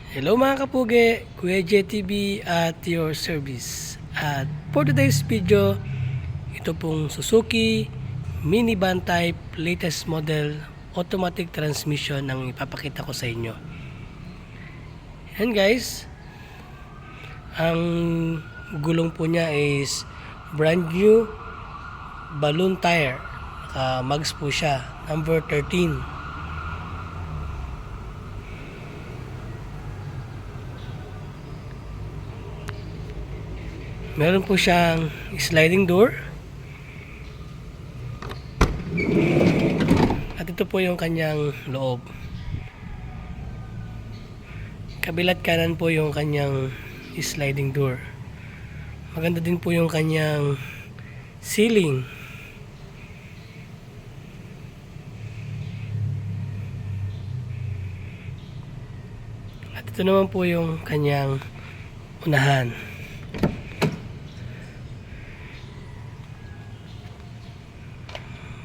Hello mga kapugi, Kuya JTV at your service. At for today's video, ito pong Suzuki minivan type latest model automatic transmission ang ipapakita ko sa inyo. Yan guys, ang gulong po niya is brand new balloon tire. Naka-mags po siya, number 13. Meron po siyang sliding door. At ito po yung kanyang loob. Kabilat kanan po yung kanyang sliding door. Maganda din po yung kanyang ceiling. At ito naman po yung kanyang unahan.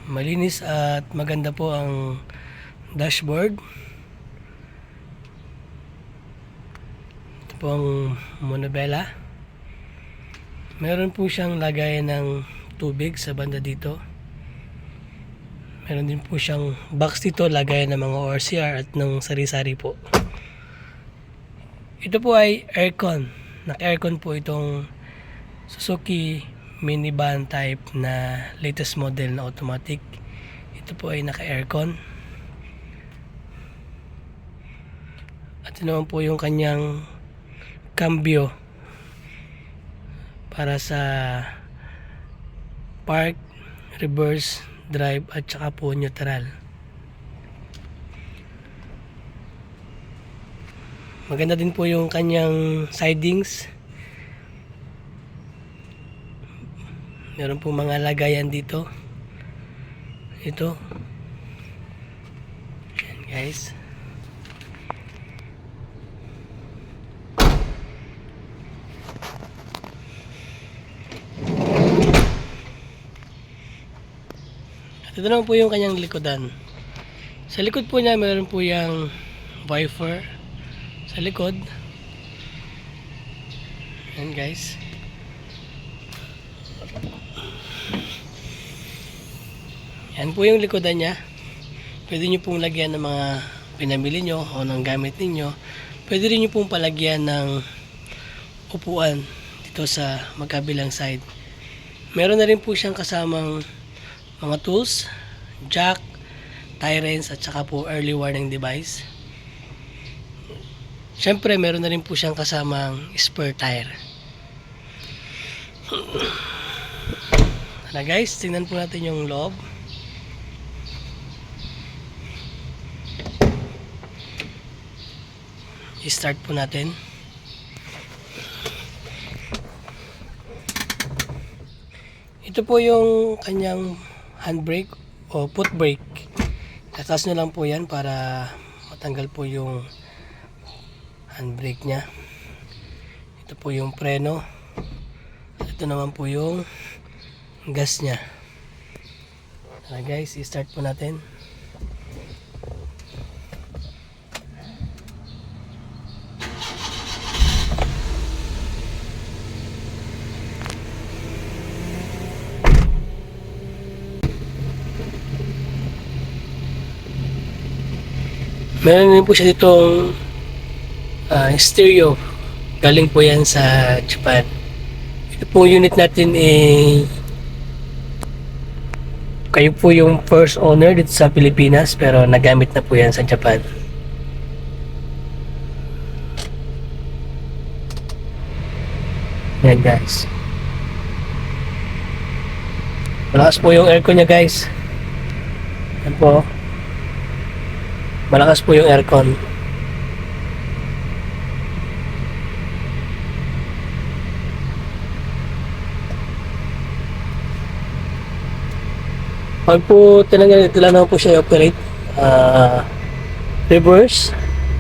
Malinis at maganda po ang dashboard. Ito po ang monobela. Meron po siyang lagayan ng tubig sa banda dito. Meron din po siyang box dito, lagayan ng mga ORCR at ng sari-sari po. Ito po ay aircon. Naka-aircon po itong Suzuki minivan type na latest model na automatic. Ito po ay naka-aircon. At ito naman po yung kanyang cambio para sa park, reverse, drive at saka po neutral. Maganda din po yung kanyang sidings. Meron po mga lagayan dito. Ito. Ayan guys. At ito naman po yung kanyang likodan. Sa likod po niya meron po yung wiper sa likod. Ayan guys. Yan po yung likodan niya. Pwede nyo pong lagyan ng mga pinamili nyo o ng gamit ninyo. Pwede rin nyo pong palagyan ng upuan dito sa magkabilang side. Meron na rin po siyang kasamang mga tools, jack, tie wrench at saka po early warning device. Syempre meron na rin po siyang kasamang spare tire. Na guys, tingnan po natin yung loob. I-start po natin. Ito po yung kanyang handbrake o foot brake. Tatas nyo lang po yan para matanggal po yung handbrake nya. Ito po yung preno. Ito naman po yung gas nya. Tara guys, i-start po natin. Meron din po siya ditong stereo. Galing po yan sa Japan. Ito po unit natin kayo po yung first owner dito sa Pilipinas pero nagamit na po yan sa Japan. Yan guys. Malakas po yung aircon nya guys. Yan po. Malakas po yung aircon. Pag po tinanggal, ito lang naman po siya operate. Reverse.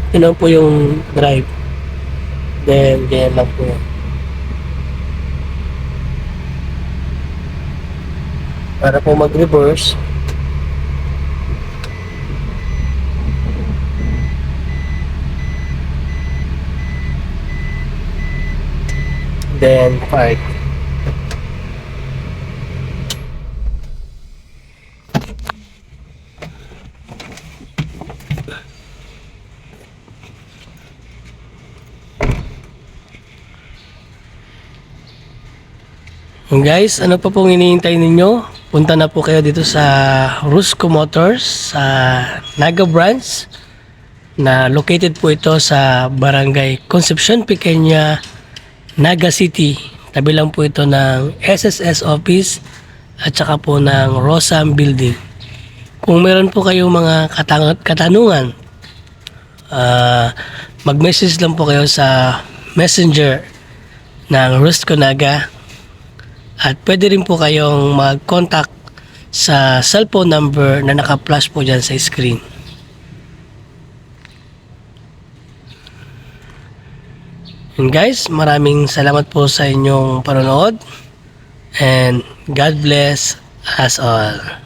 Ito lang po yung drive. Then, ganyan lang po yan. Para po mag-reverse, then park. Guys, ano pa pong iniintay ninyo? Punta na po kayo dito sa Rusco Motors sa Naga Branch na located po ito sa Barangay Concepcion Pequeña, Naga City. Tabi lang po ito ng SSS office at saka po ng Rosam Building. Kung meron po kayong mga katanungan, mag-message lang po kayo sa messenger ng Rusco Naga. At pwede rin po kayong mag-contact sa cellphone number na naka-flash po dyan sa screen. And guys, maraming salamat po sa inyong panonood. And God bless us all.